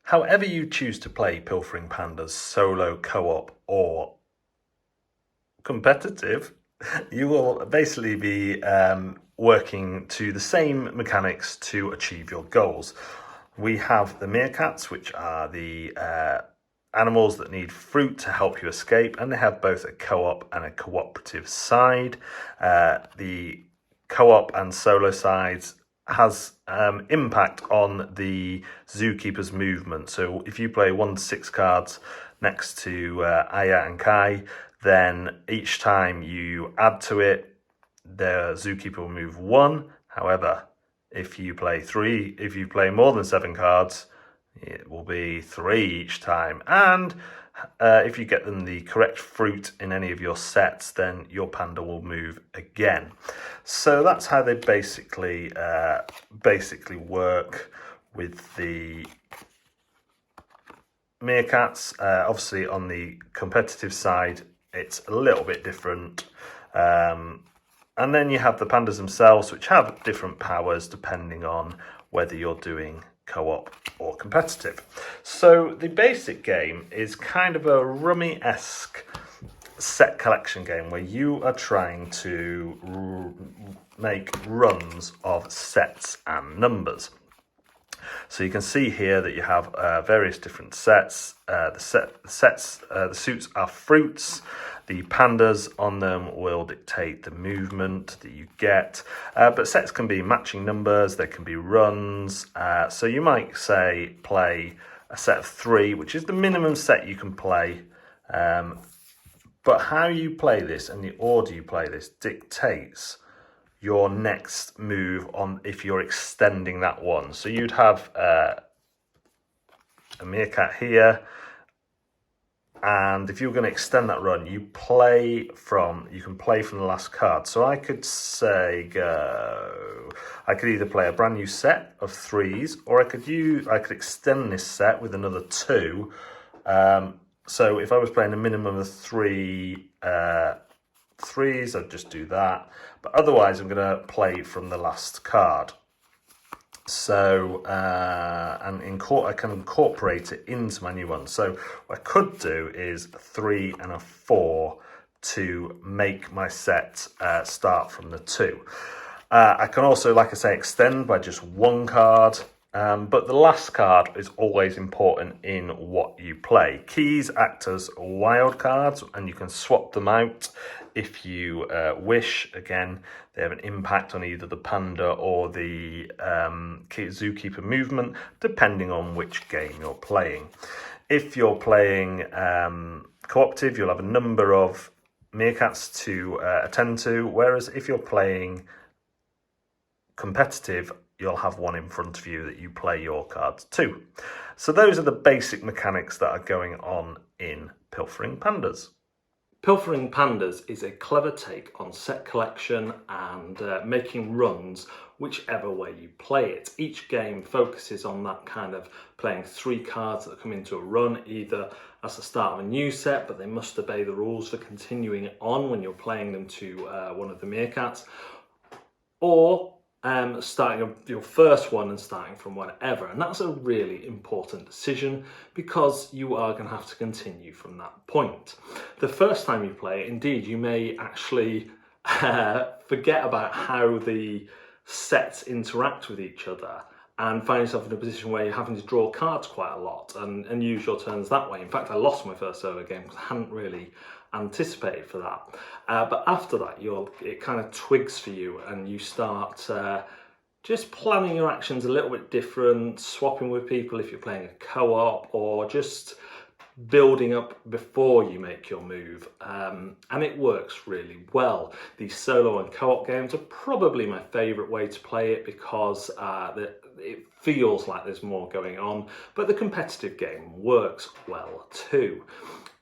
However you choose to play Pilfering Pandas, solo, co-op or competitive, you will basically be working to the same mechanics to achieve your goals. We have the meerkats, which are the animals that need fruit to help you escape, and they have both a co-op and a cooperative side. The co-op and solo sides has impact on the zookeeper's movement. So if you play 1 to 6 cards next to Aya and Kai, then each time you add to it, the zookeeper will move 1. However, if you play more than 7 cards, it will be 3 each time. And if you get them the correct fruit in any of your sets, then your panda will move again. So that's how they basically work with the meerkats. Obviously, on the competitive side, it's a little bit different. And then you have the pandas themselves, which have different powers depending on whether you're doing co-op or competitive. So the basic game is kind of a rummy-esque set collection game where you are trying to make runs of sets and numbers. So you can see here that you have various different sets. The suits are fruits. The pandas on them will dictate the movement that you get. But sets can be matching numbers, they can be runs. So you might say play a set of 3, which is the minimum set you can play. But how you play this and the order you play this dictates your next move on if you're extending that one. So you'd have a meerkat here, and if you're going to extend that run, you can play from the last card. So I could say I could either play a brand new set of 3s, or I could extend this set with another 2. So if I was playing a minimum of 3 3s, I'd just do that. But otherwise, I'm going to play from the last card. So, I can incorporate it into my new one. So what I could do is a 3 and a 4 to make my set start from the 2. I can also, like I say, extend by just 1 card. But the last card is always important in what you play. Keys act as wild cards, and you can swap them out if you wish. Again, they have an impact on either the panda or the zookeeper movement, depending on which game you're playing. If you're playing cooperative, you'll have a number of meerkats to attend to, whereas if you're playing competitive, you'll have 1 in front of you that you play your cards to. So those are the basic mechanics that are going on in Pilfering Pandas. Pilfering Pandas is a clever take on set collection and making runs whichever way you play it. Each game focuses on that kind of playing 3 cards that come into a run, either as the start of a new set, but they must obey the rules for continuing on when you're playing them to one of the meerkats, or starting your first one and starting from whatever. And that's a really important decision because you are going to have to continue from that point. The first time you play it, indeed, you may actually forget about how the sets interact with each other and find yourself in a position where you're having to draw cards quite a lot and use your turns that way. In fact, I lost my first solo game because I hadn't really anticipated for that. But after that, it kind of twigs for you and you start just planning your actions a little bit different, swapping with people if you're playing a co-op, or just building up before you make your move, and it works really well. These solo and co-op games are probably my favourite way to play it because it feels like there's more going on, but the competitive game works well too.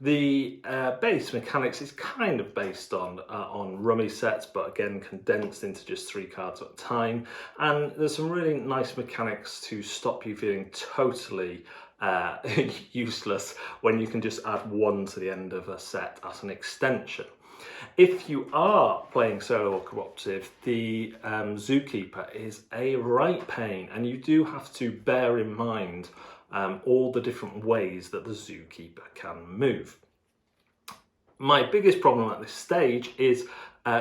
The base mechanics is kind of based on rummy sets, but again condensed into just 3 cards at a time, and there's some really nice mechanics to stop you feeling totally useless when you can just add 1 to the end of a set as an extension. If you are playing solo or cooperative, the zookeeper is a right pain, and you do have to bear in mind all the different ways that the zookeeper can move. My biggest problem at this stage is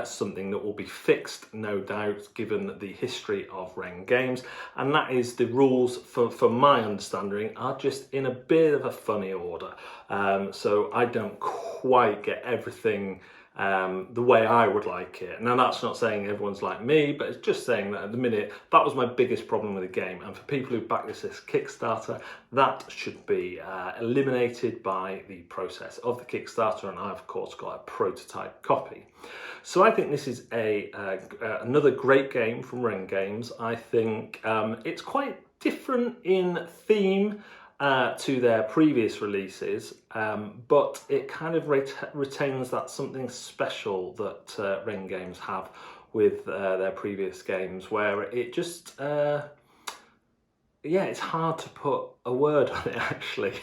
something that will be fixed, no doubt, given the history of Wren Games, and that is the rules, for my understanding, are just in a bit of a funny order. So I don't quite get everything the way I would like it. Now, that's not saying everyone's like me, but it's just saying that at the minute, that was my biggest problem with the game. And for people who back this as Kickstarter, that should be eliminated by the process of the Kickstarter. And I've, of course, got a prototype copy. So I think this is another great game from Wren Games. I think it's quite different in theme to their previous releases, but it kind of retains that something special that Wren Games have with their previous games, where it just, yeah, it's hard to put a word on it actually.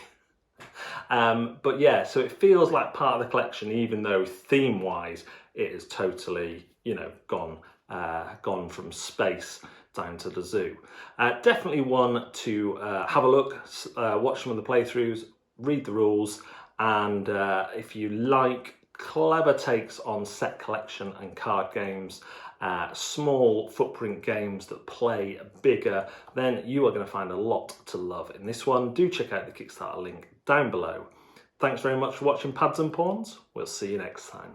But yeah, so it feels like part of the collection, even though theme-wise it is totally, you know, gone from space down to the zoo. Definitely one to have a look, watch some of the playthroughs, read the rules, and if you like clever takes on set collection and card games, small footprint games that play bigger, then you are going to find a lot to love in this one. Do check out the Kickstarter link down below. Thanks very much for watching Pads and Pawns. We'll see you next time.